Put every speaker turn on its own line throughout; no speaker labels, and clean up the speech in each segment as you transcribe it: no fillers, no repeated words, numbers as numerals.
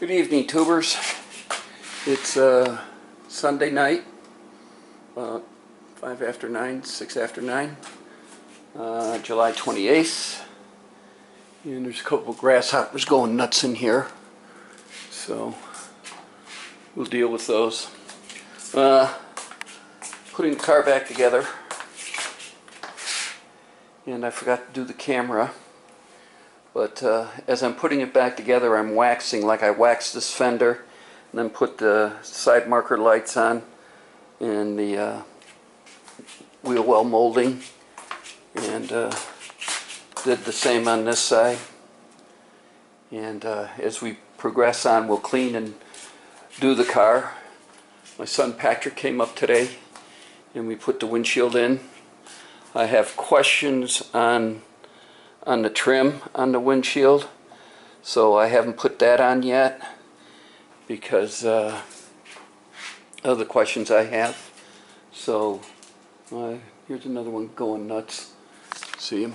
Good evening, tubers. It's Sunday night, 5 after 9, 6 after 9, July 28th. And there's a couple of grasshoppers going nuts in here, so we'll deal with those. Putting the car back together, and I forgot to do the camera. But as I'm putting it back together, I'm waxing, like I waxed this fender, and then put the side marker lights on, and the wheel well molding, and did the same on this side. And as we progress on, we'll clean and do the car. My son Patrick came up today, and we put the windshield in. I have questions on the trim on the windshield, so I haven't put that on yet because of the questions I have. So here's another one going nuts. See him?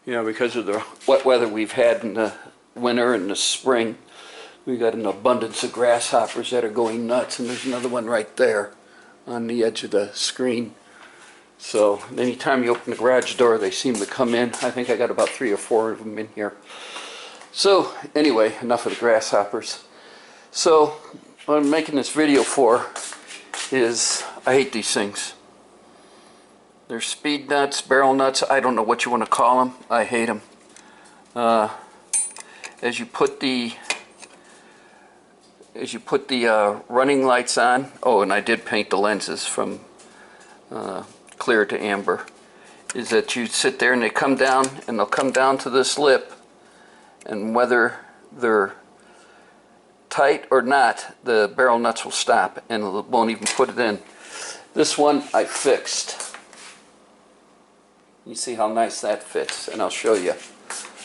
You know, because of the wet weather we've had in the winter and the spring, we got an abundance of grasshoppers that are going nuts, and there's another one right there on the edge of the screen. So anytime you open the garage door, they seem to come in. I think I got about 3 or 4 of them in here. So anyway, enough of the grasshoppers. So what I'm making this video for is, I hate these things. They're speed nuts, barrel nuts, I don't know what you want to call them. I hate them. As you put the running lights on, oh, and I did paint the lenses from clear to amber, is that you sit there and they come down, and they'll come down to this lip, and whether they're tight or not, the barrel nuts will stop and it won't even put it in. This one I fixed. You see how nice that fits, and I'll show you.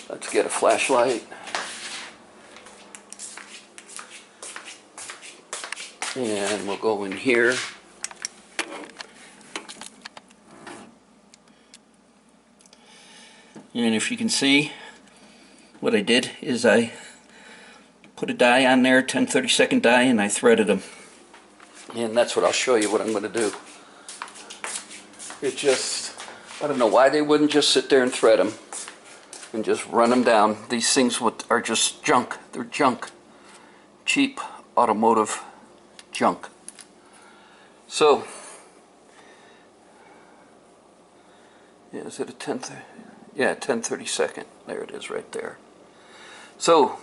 Let's get a flashlight. And we'll go in here. And if you can see, what I did is I put a die on there, 10/32 die, and I threaded them. And that's what I'll show you what I'm going to do. It just, I don't know why they wouldn't just sit there and thread them and just run them down. These things are just junk. They're junk. Cheap automotive junk. So, yeah, is it a 10th? Yeah, 10/32. There it is right there. So,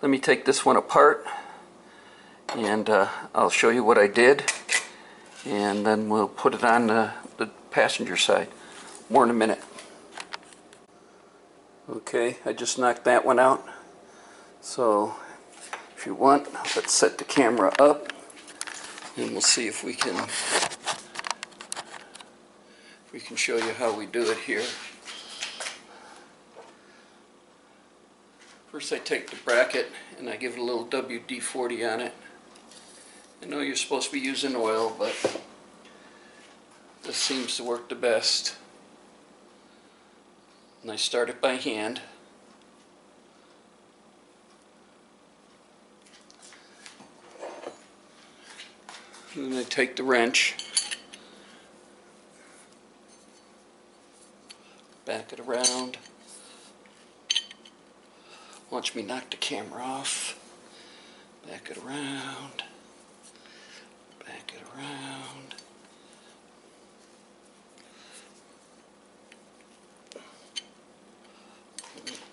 let me take this one apart, and I'll show you what I did, and then we'll put it on the passenger side. More in a minute. Okay, I just knocked that one out. So, if you want, let's set the camera up, and we'll see if we can show you how we do it here. First I take the bracket and I give it a little WD-40 on it. I know you're supposed to be using oil, but this seems to work the best. And I start it by hand. And then I take the wrench, back it around. Watch me knock the camera off. Back it around. Back it around.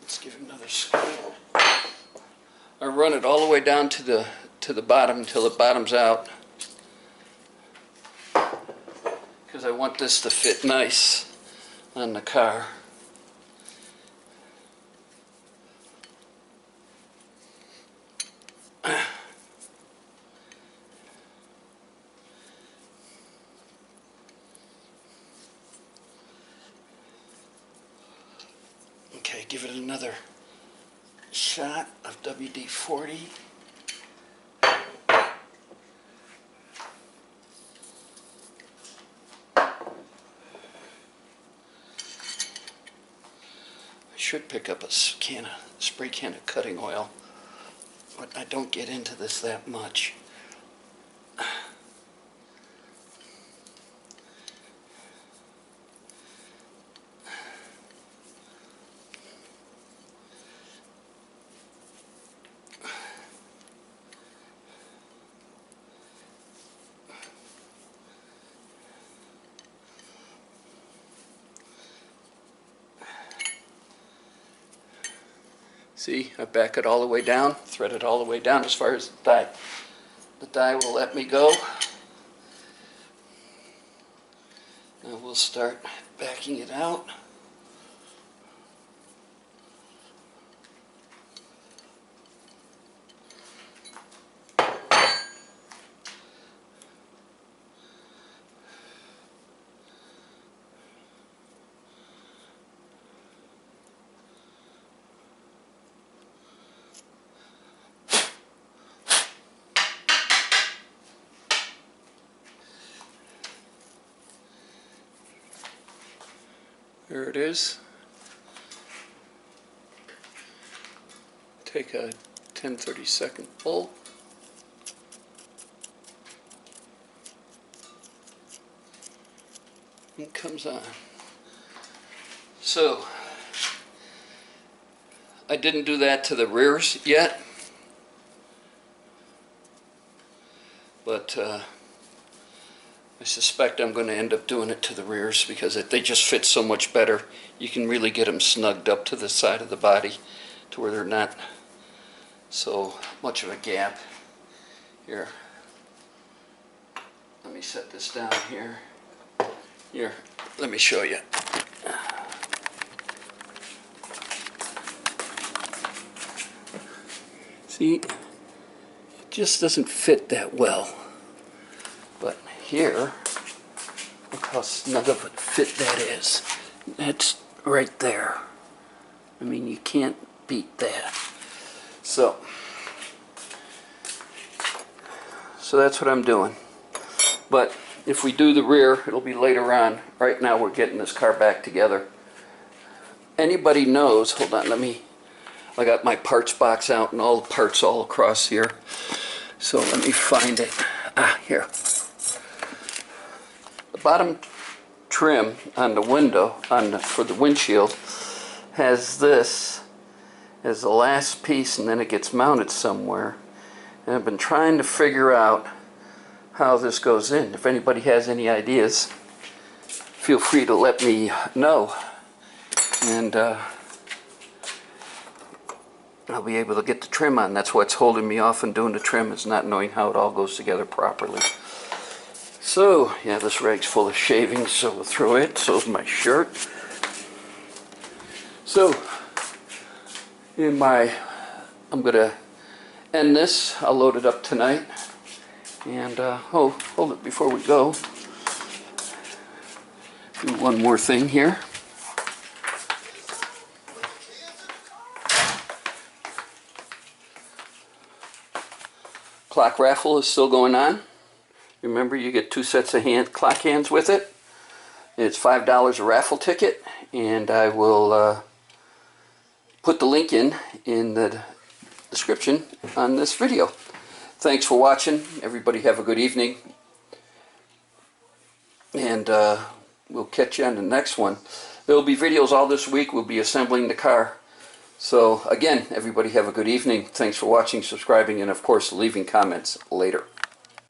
Let's give it another screw. I run it all the way down to the bottom until it bottoms out, because I want this to fit nice on the car. Okay, give it another shot of WD-40. should pick up a spray can of cutting oil, but I don't get into this that much. See, I back it all the way down, thread it all the way down as far as the die. The die will let me go. Now we'll start backing it out. There it is. Take a 10-32 pull. It comes on. So, I didn't do that to the rears yet, but I suspect I'm going to end up doing it to the rears because they just fit so much better. You can really get them snugged up to the side of the body to where they're not so much of a gap. Here, let me set this down here. Here, let me show you. See, it just doesn't fit that well. But here, look how snug of a fit that is. That's right there. I mean, you can't beat that. So that's what I'm doing. But if we do the rear, it'll be later on. Right now we're getting this car back together. Anybody knows, hold on, I got my parts box out and all the parts all across here. So let me find it. Here. The bottom trim on the window, for the windshield, has this as the last piece, and then it gets mounted somewhere. And I've been trying to figure out how this goes in. If anybody has any ideas, feel free to let me know, and I'll be able to get the trim on. That's what's holding me off and doing the trim, is not knowing how it all goes together properly. So, yeah, this rag's full of shavings, so we'll throw it. So's my shirt. So, I'm gonna end this. I'll load it up tonight. And, hold it before we go. Do one more thing here. Clock raffle is still going on. Remember, you get 2 sets of clock hands with it. It's $5 a raffle ticket, and I will put the link in the description on this video. Thanks for watching. Everybody have a good evening, and we'll catch you on the next one. There will be videos all this week. We'll be assembling the car. So again, everybody have a good evening. Thanks for watching, subscribing, and of course leaving comments later.